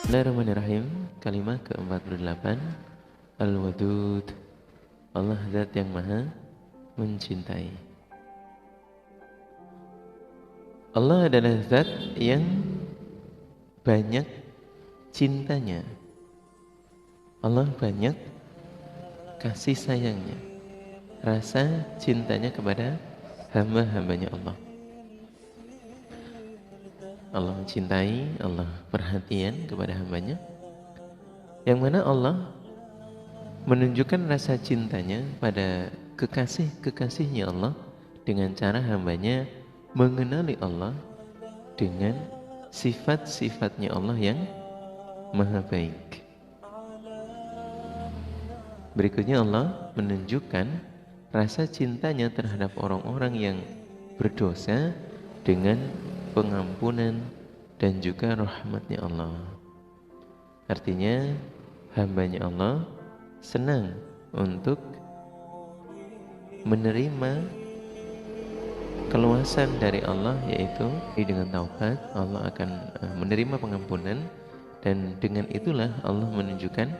Bismillahirrahmanirrahim. Kalimat ke-48. Al-Wadud. Allah zat yang maha mencintai. Allah adalah zat yang banyak cintanya. Allah banyak kasih sayangnya, rasa cintanya kepada hamba-hambanya Allah. Allah mencintai, Allah perhatian kepada hambanya, yang mana Allah menunjukkan rasa cintanya pada kekasih-kekasihnya Allah dengan cara hambanya mengenali Allah dengan sifat-sifatnya Allah yang maha baik. Berikutnya Allah menunjukkan rasa cintanya terhadap orang-orang yang berdosa dengan pengampunan dan juga rahmatnya Allah. Artinya hambanya Allah senang untuk menerima keluasan dari Allah, yaitu dengan taubat Allah akan menerima pengampunan, dan dengan itulah Allah menunjukkan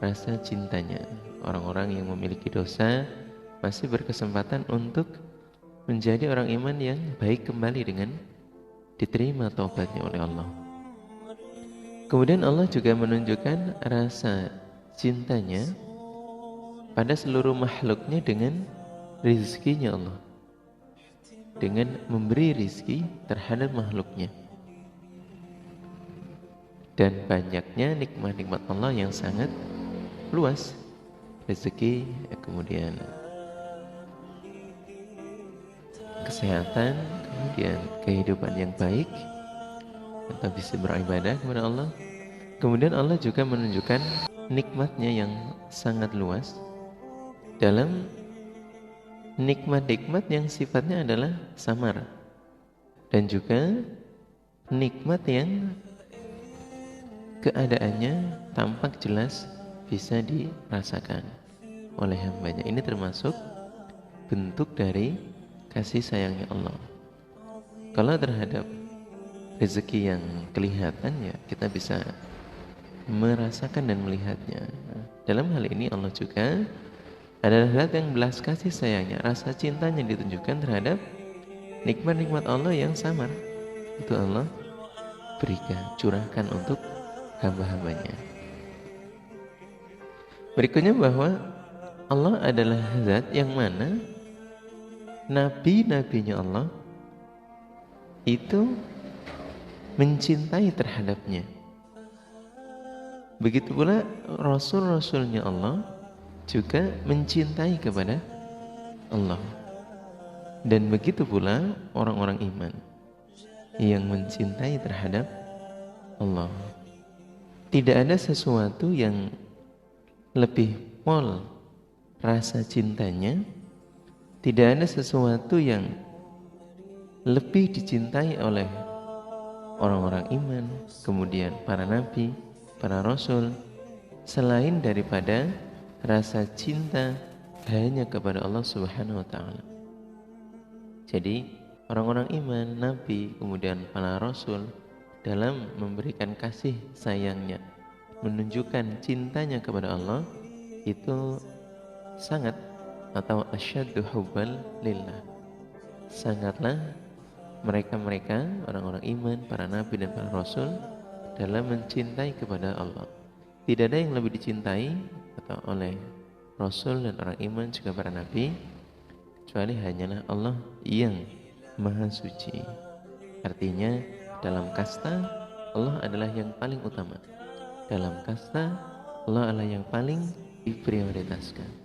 rasa cintanya. Orang-orang yang memiliki dosa masih berkesempatan untuk menjadi orang iman yang baik kembali dengan diterima taubatnya oleh Allah. Kemudian Allah juga menunjukkan rasa cintanya pada seluruh makhluknya dengan rizkinya Allah, dengan memberi rizki terhadap makhluknya, dan banyaknya nikmat-nikmat Allah yang sangat luas. Rezeki, kemudian kesehatan, kemudian kehidupan yang baik, kita bisa beribadah kepada Allah. Kemudian Allah juga menunjukkan nikmatnya yang sangat luas dalam nikmat-nikmat yang sifatnya adalah samar, dan juga nikmat yang keadaannya tampak jelas bisa dirasakan oleh hambanya. Ini termasuk bentuk dari kasih sayangnya Allah. Kalau terhadap rezeki yang kelihatan, ya kita bisa merasakan dan melihatnya. Dalam hal ini Allah juga adalah zat yang belas kasih sayangnya, rasa cintanya ditunjukkan terhadap nikmat-nikmat Allah yang samar. Itu Allah berikan, curahkan untuk hamba-hambanya. Berikutnya bahwa Allah adalah zat yang mana nabi-nabinya Allah itu mencintai terhadapnya. Begitu pula rasul-rasulnya Allah juga mencintai kepada Allah. Dan begitu pula orang-orang iman yang mencintai terhadap Allah. Tidak ada sesuatu yang lebih pol rasa cintanya, tidak ada sesuatu yang lebih dicintai oleh orang-orang iman, kemudian para nabi, para rasul, selain daripada rasa cinta hanya kepada Allah Subhanahu wa ta'ala. Jadi orang-orang iman, nabi, kemudian para rasul dalam memberikan kasih sayangnya, menunjukkan cintanya kepada Allah, itu sangat atau asyaddu hubban lillah, sangatlah mereka-mereka orang-orang iman, para nabi dan para rasul dalam mencintai kepada Allah. Tidak ada yang lebih dicintai atau oleh rasul dan orang iman juga para nabi kecuali hanyalah Allah yang maha suci. Artinya dalam kasta Allah adalah yang paling utama. Dalam kasta Allah adalah yang paling diprioritaskan.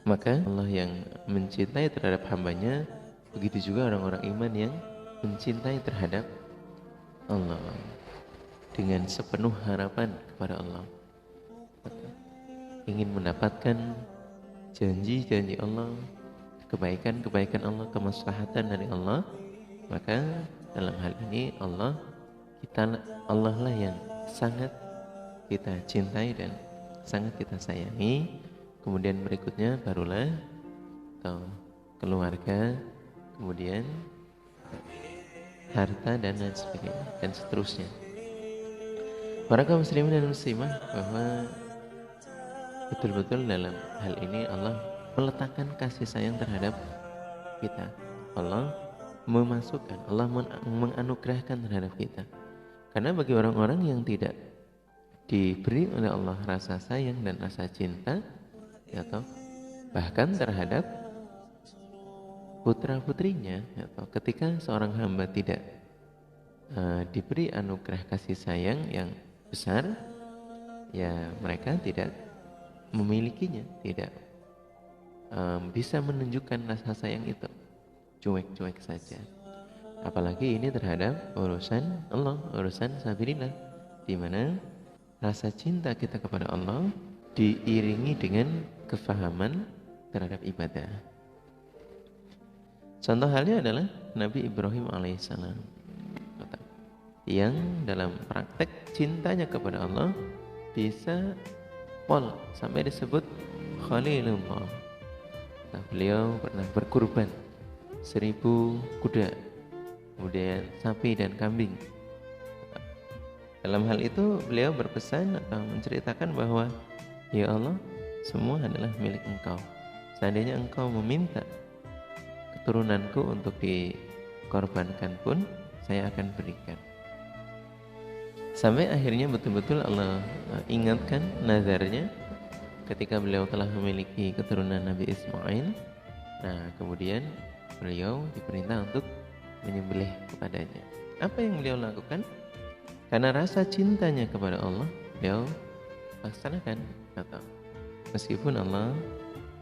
Maka Allah yang mencintai terhadap hambanya, begitu juga orang-orang iman yang mencintai terhadap Allah dengan sepenuh harapan kepada Allah, ingin mendapatkan janji-janji Allah, kebaikan-kebaikan Allah, kemaslahatan dari Allah. Maka dalam hal ini Allah lah yang sangat kita cintai dan sangat kita sayangi. Kemudian berikutnya barulah atau keluarga, kemudian harta dan lain sebagainya dan seterusnya. Para kaum muslimin dan muslimah, bahwa betul-betul dalam hal ini Allah meletakkan kasih sayang terhadap kita. Allah memasukkan, Allah menganugerahkan terhadap kita. Karena bagi orang-orang yang tidak diberi oleh Allah rasa sayang dan rasa cinta, ya toh, bahkan terhadap putra-putrinya, ya toh, ketika seorang hamba tidak diberi anugerah kasih sayang yang besar, ya mereka tidak memilikinya, tidak bisa menunjukkan rasa sayang itu, cuek-cuek saja. Apalagi ini terhadap urusan Allah, urusan sabilillah, di mana rasa cinta kita kepada Allah diiringi dengan kefahaman terhadap ibadah. Contoh halnya adalah Nabi Ibrahim alaihissalam, yang dalam praktek cintanya kepada Allah bisa pol sampai disebut Khalilullah. Nah, beliau pernah berkurban 1000 kuda, kemudian sapi dan kambing. Dalam hal itu beliau berpesan atau menceritakan bahwa, ya Allah, semua adalah milik Engkau. Seandainya Engkau meminta keturunanku untuk dikorbankan pun, saya akan berikan. Sampai akhirnya betul-betul Allah ingatkan nazarnya ketika beliau telah memiliki keturunan Nabi Ismail. Nah, kemudian beliau diperintah untuk menyembelih kepadanya. Apa yang beliau lakukan? Karena rasa cintanya kepada Allah, beliau laksanakan, kata. Meskipun Allah,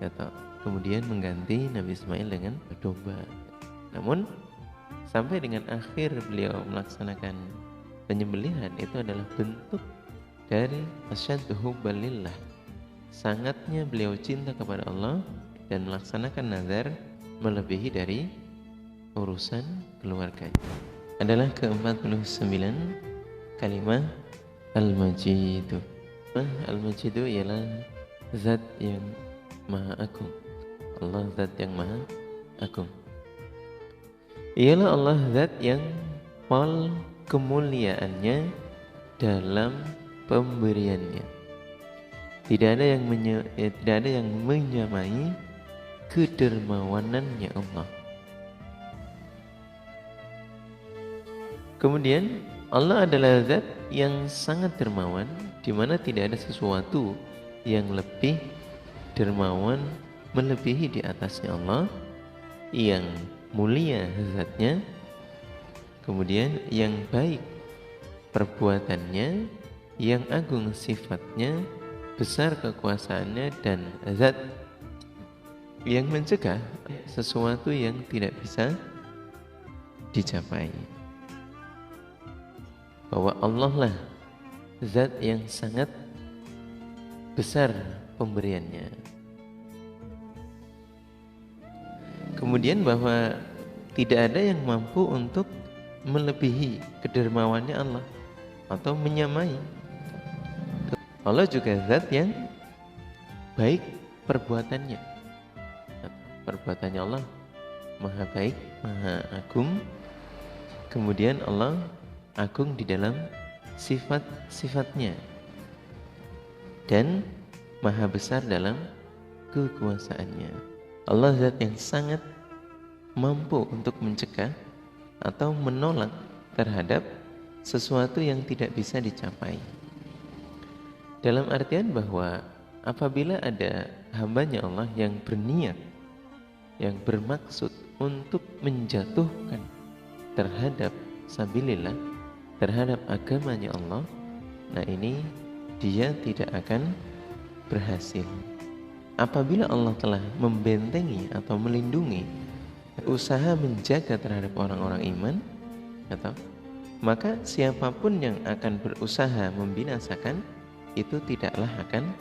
kata, kemudian mengganti Nabi Ismail dengan domba. Namun sampai dengan akhir beliau melaksanakan penyembelihan, itu adalah bentuk dari asyaddu hubban lillah, sangatnya beliau cinta kepada Allah dan melaksanakan nazar melebihi dari urusan keluarganya. Adalah ke-49 kalimat Al-Majidu. Al-Majidu ialah zat yang maha agung. Allah zat yang maha agung. Ialah Allah zat yang pol kemuliaannya dalam pemberiannya. Tidak ada yang menyamai kedermawanannya Allah. Kemudian Allah adalah zat yang sangat dermawan, di mana tidak ada sesuatu yang lebih dermawan melebihi di atasnya Allah, yang mulia zatnya, kemudian yang baik perbuatannya, yang agung sifatnya, besar kekuasaannya, dan zat yang mencegah sesuatu yang tidak bisa dicapai. Bahwa Allah lah zat yang sangat besar pemberiannya. Kemudian bahwa tidak ada yang mampu untuk melebihi kedermawannya Allah atau menyamai. Allah juga zat yang baik perbuatannya. Perbuatannya Allah maha baik, maha agung. Kemudian Allah agung di dalam sifat-sifatnya dan maha besar dalam kekuasaannya. Allah zat yang sangat mampu untuk mencegah atau menolak terhadap sesuatu yang tidak bisa dicapai. Dalam artian bahwa apabila ada hambanya Allah yang berniat, yang bermaksud untuk menjatuhkan terhadap sabilillah, terhadap agamanya Allah, nah ini dia tidak akan berhasil. Apabila Allah telah membentengi atau melindungi usaha menjaga terhadap orang-orang iman, atau maka siapapun yang akan berusaha membinasakan itu tidaklah akan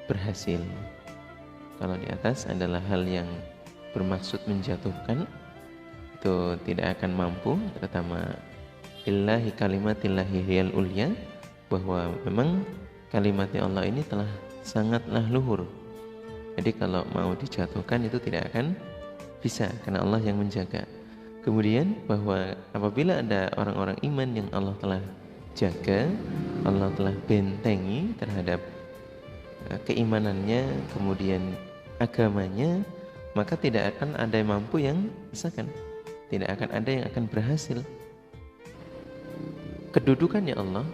berhasil. Kalau di atas adalah hal yang bermaksud menjatuhkan, itu tidak akan mampu, terutama lillahi kalimatillahi hiyal ulya, bahwa memang kalimatnya Allah ini telah sangatlah luhur. Jadi kalau mau dijatuhkan itu tidak akan bisa, karena Allah yang menjaga. Kemudian bahwa apabila ada orang-orang iman yang Allah telah jaga, Allah telah bentengi terhadap keimanannya, kemudian agamanya, maka tidak akan ada yang mampu yang misalkan, tidak akan ada yang akan berhasil. Kedudukannya Allah,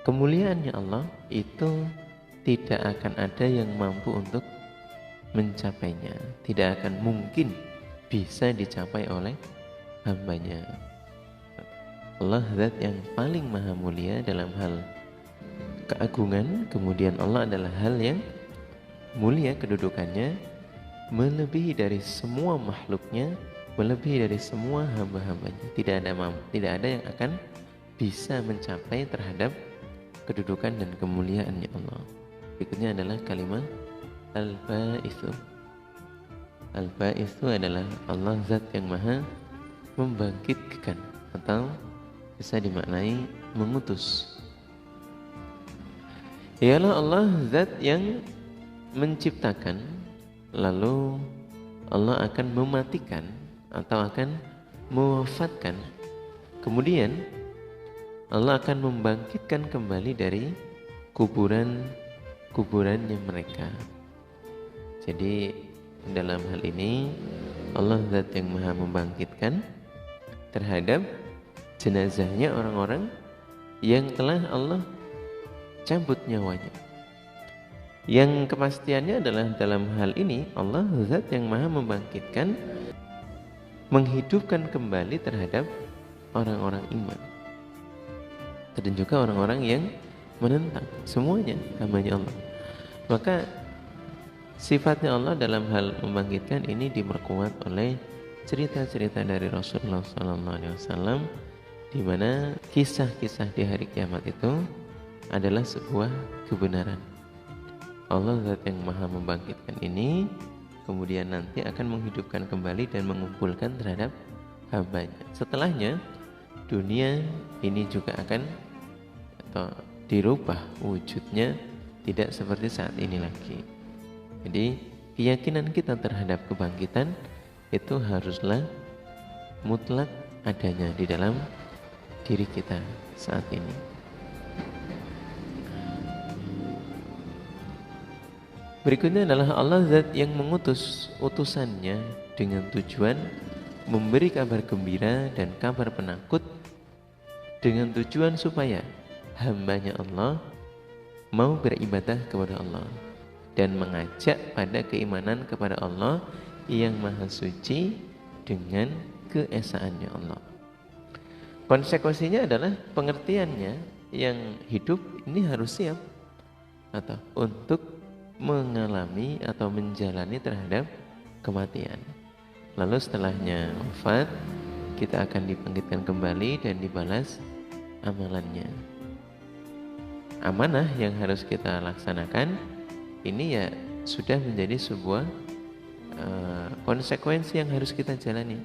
kemuliaannya Allah itu tidak akan ada yang mampu untuk mencapainya, tidak akan mungkin bisa dicapai oleh hambanya. Allah zat yang paling maha mulia dalam hal keagungan, kemudian Allah adalah hal yang mulia kedudukannya, melebihi dari semua makhluknya, melebihi dari semua hamba-hambanya. Tidak ada yang akan bisa mencapai terhadap kedudukan dan kemuliaannya Allah. Berikutnya adalah kalimat Al-Ba'itsu. Al-Ba'itsu adalah Allah zat yang maha membangkitkan, atau bisa dimaknai mengutus. Ialah Allah zat yang menciptakan, lalu Allah akan mematikan atau akan mewafatkan. Kemudian Allah akan membangkitkan kembali dari kuburannya mereka. Jadi dalam hal ini Allah zat yang maha membangkitkan terhadap jenazahnya orang-orang yang telah Allah cabut nyawanya. Yang kepastiannya adalah dalam hal ini Allah zat yang maha membangkitkan, menghidupkan kembali terhadap orang-orang iman dan juga orang-orang yang menentang, semuanya hambanya Allah. Maka sifatnya Allah dalam hal membangkitkan ini diperkuat oleh cerita-cerita dari Rasulullah SAW, di mana kisah-kisah di hari kiamat itu adalah sebuah kebenaran. Allah zat yang maha membangkitkan ini kemudian nanti akan menghidupkan kembali dan mengumpulkan terhadap hambanya. Setelahnya dunia ini juga akan dirubah wujudnya, tidak seperti saat ini lagi. Jadi keyakinan kita terhadap kebangkitan itu haruslah mutlak adanya di dalam diri kita saat ini. Berikutnya adalah Allah zat yang mengutus utusannya dengan tujuan memberi kabar gembira dan kabar penakut, dengan tujuan supaya hambanya Allah mau beribadah kepada Allah dan mengajak pada keimanan kepada Allah yang maha suci dengan keesaannya Allah. Konsekuensinya adalah pengertiannya yang hidup ini harus siap atau untuk mengalami atau menjalani terhadap kematian. Lalu setelahnya wafat, kita akan dibangkitkan kembali dan dibalas amalannya. Amanah yang harus kita laksanakan ini ya sudah menjadi sebuah konsekuensi yang harus kita jalani.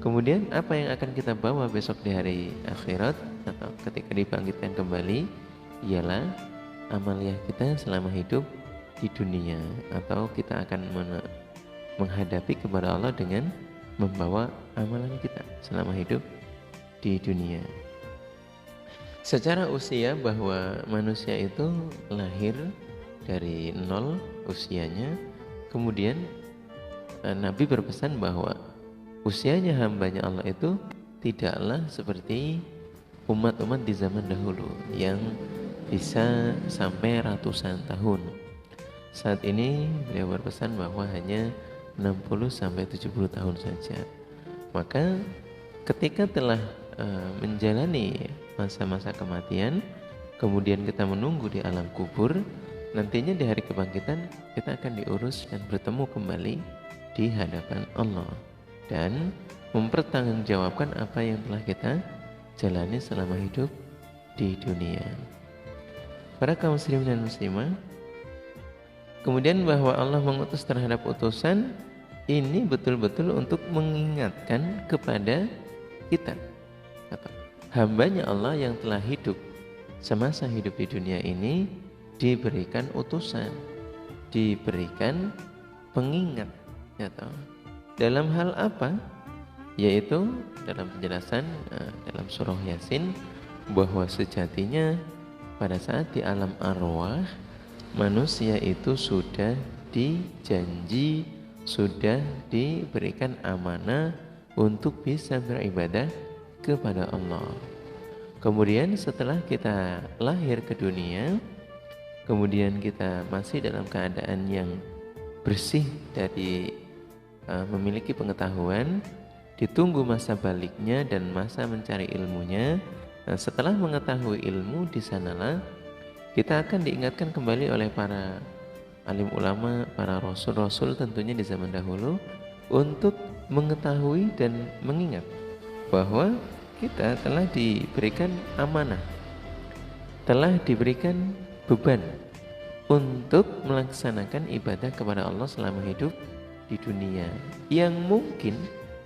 Kemudian apa yang akan kita bawa besok di hari akhirat atau ketika dibangkitkan kembali ialah amaliah kita selama hidup di dunia, atau kita akan menghadapi kepada Allah dengan membawa amalan kita selama hidup di dunia. Secara usia bahwa manusia itu lahir dari nol usianya, kemudian Nabi berpesan bahwa usianya hambanya Allah itu tidaklah seperti umat-umat di zaman dahulu yang bisa sampai ratusan tahun. Saat ini beliau berpesan bahwa hanya 60-70 tahun saja. Maka ketika telah menjalani masa-masa kematian, kemudian kita menunggu di alam kubur, nantinya di hari kebangkitan kita akan diurus dan bertemu kembali di hadapan Allah dan mempertanggungjawabkan apa yang telah kita jalani selama hidup di dunia. Para kaum muslimin dan muslimah, kemudian bahwa Allah mengutus terhadap utusan ini betul-betul untuk mengingatkan kepada kita atau hambanya Allah yang telah hidup semasa hidup di dunia ini diberikan utusan, diberikan pengingat atau dalam hal apa? Yaitu dalam penjelasan dalam surah Yasin, bahwa sejatinya pada saat di alam arwah manusia itu sudah dijanji, sudah diberikan amanah untuk bisa beribadah kepada Allah. Kemudian setelah kita lahir ke dunia, kemudian kita masih dalam keadaan yang bersih dari memiliki pengetahuan, ditunggu masa baliknya dan masa mencari ilmunya. Nah, setelah mengetahui ilmu, di sanalah kita akan diingatkan kembali oleh para alim ulama, para rasul-rasul tentunya di zaman dahulu, untuk mengetahui dan mengingat bahwa kita telah diberikan amanah, telah diberikan beban untuk melaksanakan ibadah kepada Allah selama hidup di dunia, yang mungkin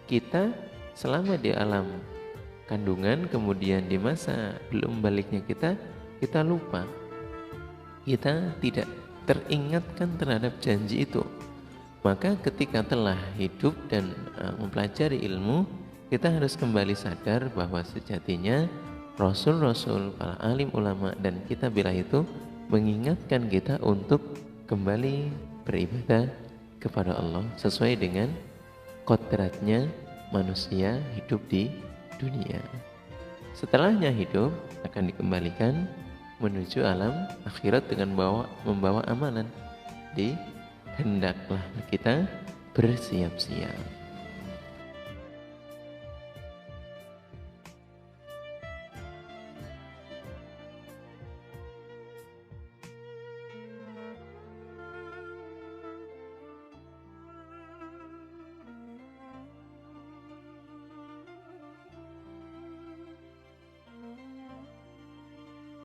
kita selama di alam kandungan, kemudian di masa belum baliknya kita lupa, kita tidak teringatkan terhadap janji itu. Maka ketika telah hidup dan mempelajari ilmu, kita harus kembali sadar bahwa sejatinya rasul-rasul, para alim ulama dan kita bila itu mengingatkan kita untuk kembali beribadah kepada Allah sesuai dengan kodratnya manusia hidup di dunia. Setelahnya hidup akan dikembalikan menuju alam akhirat dengan membawa amalan. Hendaklah kita bersiap-siap.